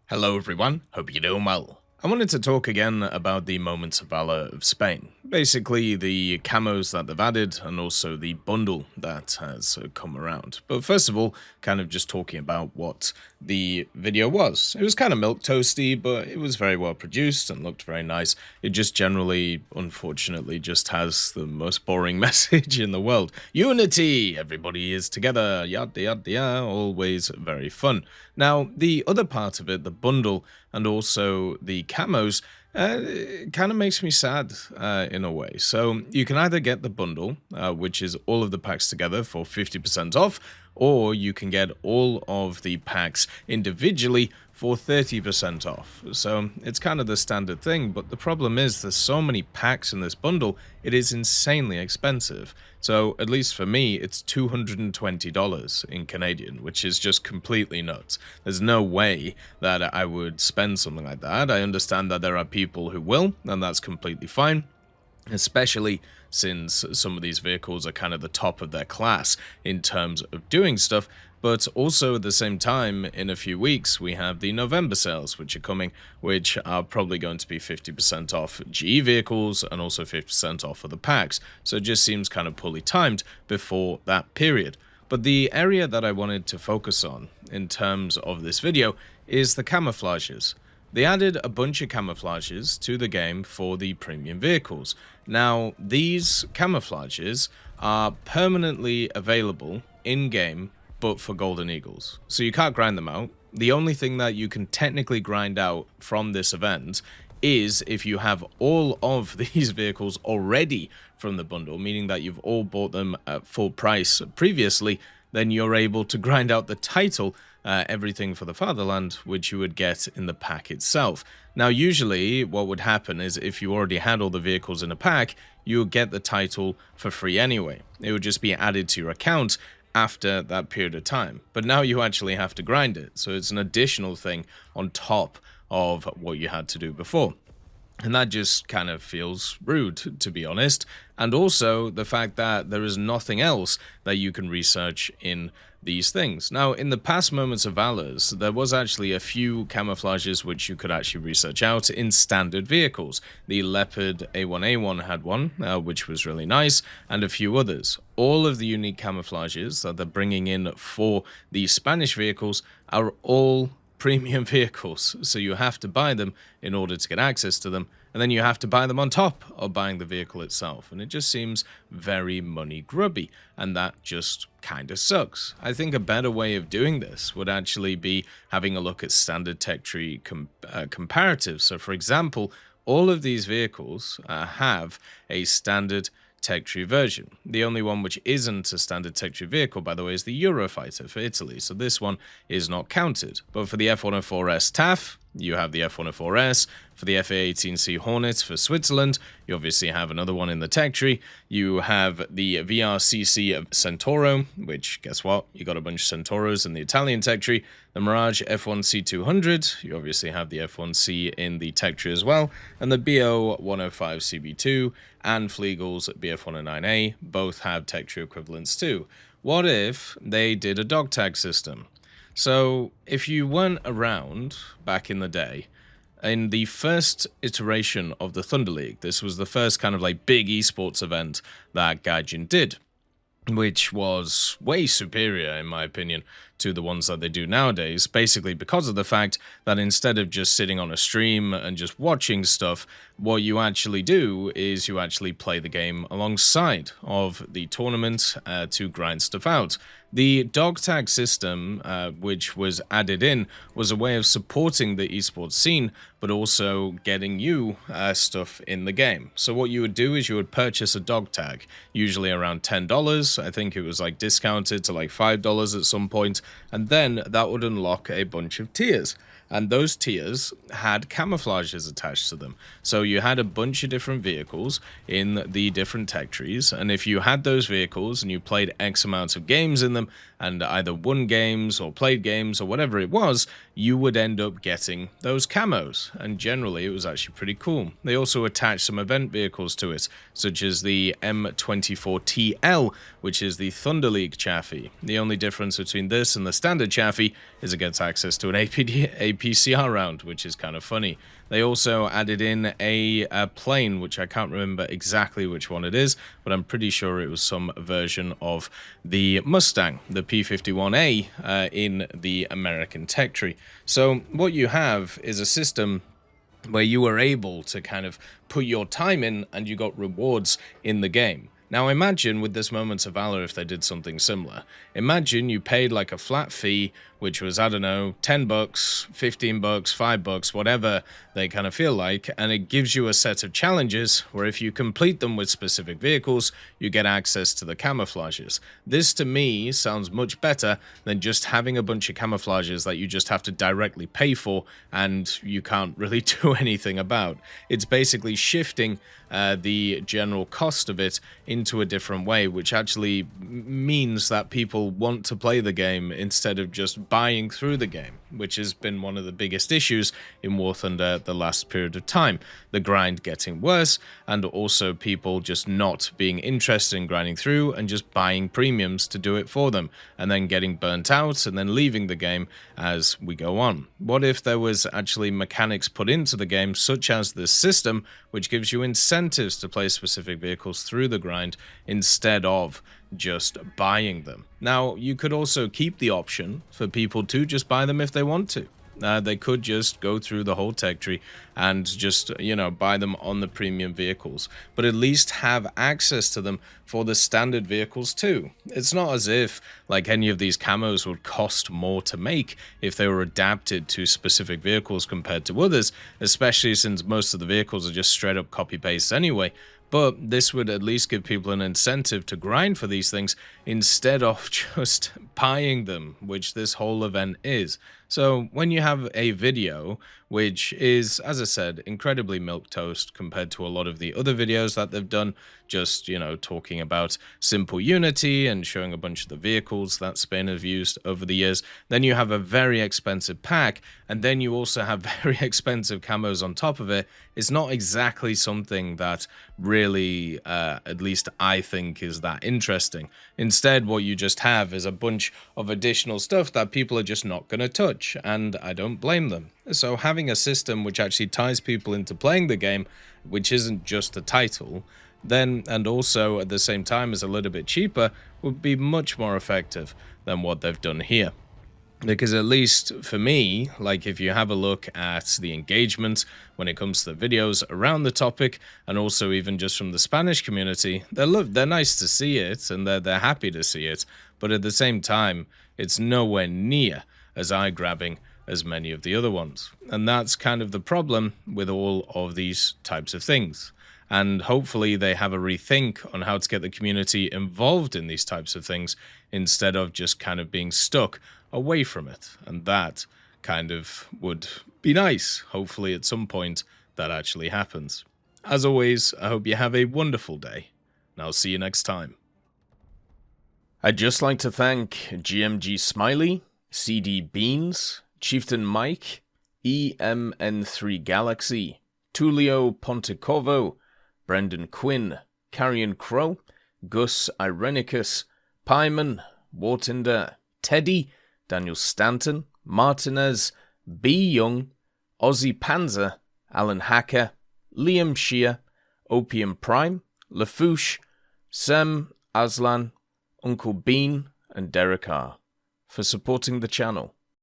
Hello everyone, hope you're doing well. I wanted to talk again about the Moments of Valor of Spain. Basically, the camos that they've added and also the bundle that has come around. But first of all, kind of just talking about what the video was. It was kind of milquetoasty, but it was very well produced and looked very nice. It just generally, unfortunately, just has the most boring message in the world. Unity! Everybody is together, yada yada yada, always very fun. Now, the other part of it, the bundle, and also the camos, it kind of makes me sad in a way. So you can either get the bundle, which is all of the packs together for 50% off, or you can get all of the packs individually for 30% off. So it's kind of the standard thing, but the problem is there's so many packs in this bundle, it is insanely expensive. So at least for me, it's $220 in Canadian, which is just completely nuts. There's no way that I would spend something like that. I understand that there are people who will, and that's completely fine, especially since some of these vehicles are kind of the top of their class in terms of doing stuff. But also at the same time, in a few weeks, we have the November sales, which are coming, which are probably going to be 50% off GE vehicles and also 50% off of the packs. So it just seems kind of poorly timed before that period. But the area that I wanted to focus on in terms of this video is the camouflages. They added a bunch of camouflages to the game for the premium vehicles. Now, these camouflages are permanently available in-game, but for Golden Eagles. So you can't grind them out. The only thing that you can technically grind out from this event is if you have all of these vehicles already from the bundle, meaning that you've all bought them at full price previously, then you're able to grind out the title, everything for the Fatherland, which you would get in the pack itself. Now, usually what would happen is if you already had all the vehicles in a pack, you would get the title for free anyway. It would just be added to your account after that period of time. But now you actually have to grind it. So it's an additional thing on top of what you had to do before. And that just kind of feels rude, to be honest. And also the fact that there is nothing else that you can research in these things. Now, in the past Moments of Valors, there was actually a few camouflages which you could actually research out in standard vehicles. The Leopard A1A1 had one, which was really nice, and a few others. All of the unique camouflages that they're bringing in for the Spanish vehicles are all premium vehicles, so you have to buy them in order to get access to them, and then you have to buy them on top of buying the vehicle itself, and it just seems very money grubby, and that just kind of sucks. I think a better way of doing this would actually be having a look at standard tech tree comparatives. So for example, all of these vehicles have a standard tech tree version. The only one which isn't a standard tech tree vehicle, by the way, is the Eurofighter for Italy, so this one is not counted. But for the F104S TAF, you have the F104S. For the FA-18C Hornet for Switzerland, you obviously have another one in the tech tree. You have the VRCC of Centauro, which, guess what? You got a bunch of Centauros in the Italian tech tree. The Mirage F1C200, you obviously have the F1C in the tech tree as well. And the BO105CB2 and Fleagle's BF109A both have tech tree equivalents too. What if they did a dog tag system? So if you weren't around back in the day, in the first iteration of the Thunder League, this was the first kind of like big esports event that Gaijin did, which was way superior, in my opinion, to the ones that they do nowadays, basically because of the fact that instead of just sitting on a stream and just watching stuff, what you actually do is you actually play the game alongside of the tournament to grind stuff out. The dog tag system, which was added in, was a way of supporting the esports scene, but also getting you stuff in the game. So what you would do is you would purchase a dog tag, usually around $10. I think it was like discounted to like $5 at some point, and then that would unlock a bunch of tiers. And those tiers had camouflages attached to them. So you had a bunch of different vehicles in the different tech trees, and if you had those vehicles and you played X amounts of games in them, and either won games or played games or whatever it was, you would end up getting those camos, and generally it was actually pretty cool. They also attached some event vehicles to it, such as the M24TL, which is the Thunder League Chaffee. The only difference between this and the standard Chaffee is it gets access to an PCR round, which is kind of funny. They also added in a plane, which I can't remember exactly which one it is, but I'm pretty sure it was some version of the Mustang, the P-51A, in the American tech tree. So what you have is a system where you were able to kind of put your time in and you got rewards in the game. Now imagine with this Moments of Valor if they did something similar. Imagine you paid like a flat fee, which was, I don't know, 10 bucks, 15 bucks, 5 bucks, whatever they kind of feel like, and it gives you a set of challenges where if you complete them with specific vehicles, you get access to the camouflages. This to me sounds much better than just having a bunch of camouflages that you just have to directly pay for and you can't really do anything about. It's basically shifting the general cost of it into a different way, which actually means that people want to play the game instead of just buying through the game, which has been one of the biggest issues in War Thunder the last period of time. The grind getting worse, and also people just not being interested in grinding through and just buying premiums to do it for them, and then getting burnt out and then leaving the game as we go on. What if there was actually mechanics put into the game, such as this system, which gives you incentives to play specific vehicles through the grind instead of just buying them? Now, you could also keep the option for people to just buy them if they want to. They could just go through the whole tech tree and just, buy them on the premium vehicles, but at least have access to them for the standard vehicles too. It's not as if like any of these camos would cost more to make if they were adapted to specific vehicles compared to others, especially since most of the vehicles are just straight up copy paste anyway. But this would at least give people an incentive to grind for these things instead of just buying them, which this whole event is. So when you have a video, which is, as I said, incredibly milquetoast compared to a lot of the other videos that they've done, just, talking about simple Unity and showing a bunch of the vehicles that Spain have used over the years, then you have a very expensive pack, and then you also have very expensive camos on top of it. It's not exactly something that really, at least I think, is that interesting. Instead, what you just have is a bunch of additional stuff that people are just not going to touch, and I don't blame them. So having a system which actually ties people into playing the game, which isn't just a title, then, and also at the same time is a little bit cheaper, would be much more effective than what they've done here. Because at least for me, like if you have a look at the engagement when it comes to the videos around the topic, and also even just from the Spanish community, they're nice to see it and they're happy to see it, but at the same time, it's nowhere near as eye-grabbing as many of the other ones. And that's kind of the problem with all of these types of things. And hopefully they have a rethink on how to get the community involved in these types of things instead of just kind of being stuck away from it. And that kind of would be nice. Hopefully at some point that actually happens. As always, I hope you have a wonderful day, and I'll see you next time. I'd just like to thank GMG Smiley, CD Beans, Chieftain Mike, EMN3 Galaxy, Tulio Pontecorvo, Brendan Quinn, Carrion Crow, Gus Irenicus, Pyman, Wartinder, Teddy, Daniel Stanton, Martinez, B. Young, Ozzy Panzer, Alan Hacker, Liam Shear, Opium Prime, Lafouche, Sem, Aslan, Uncle Bean, and Derek R. for supporting the channel.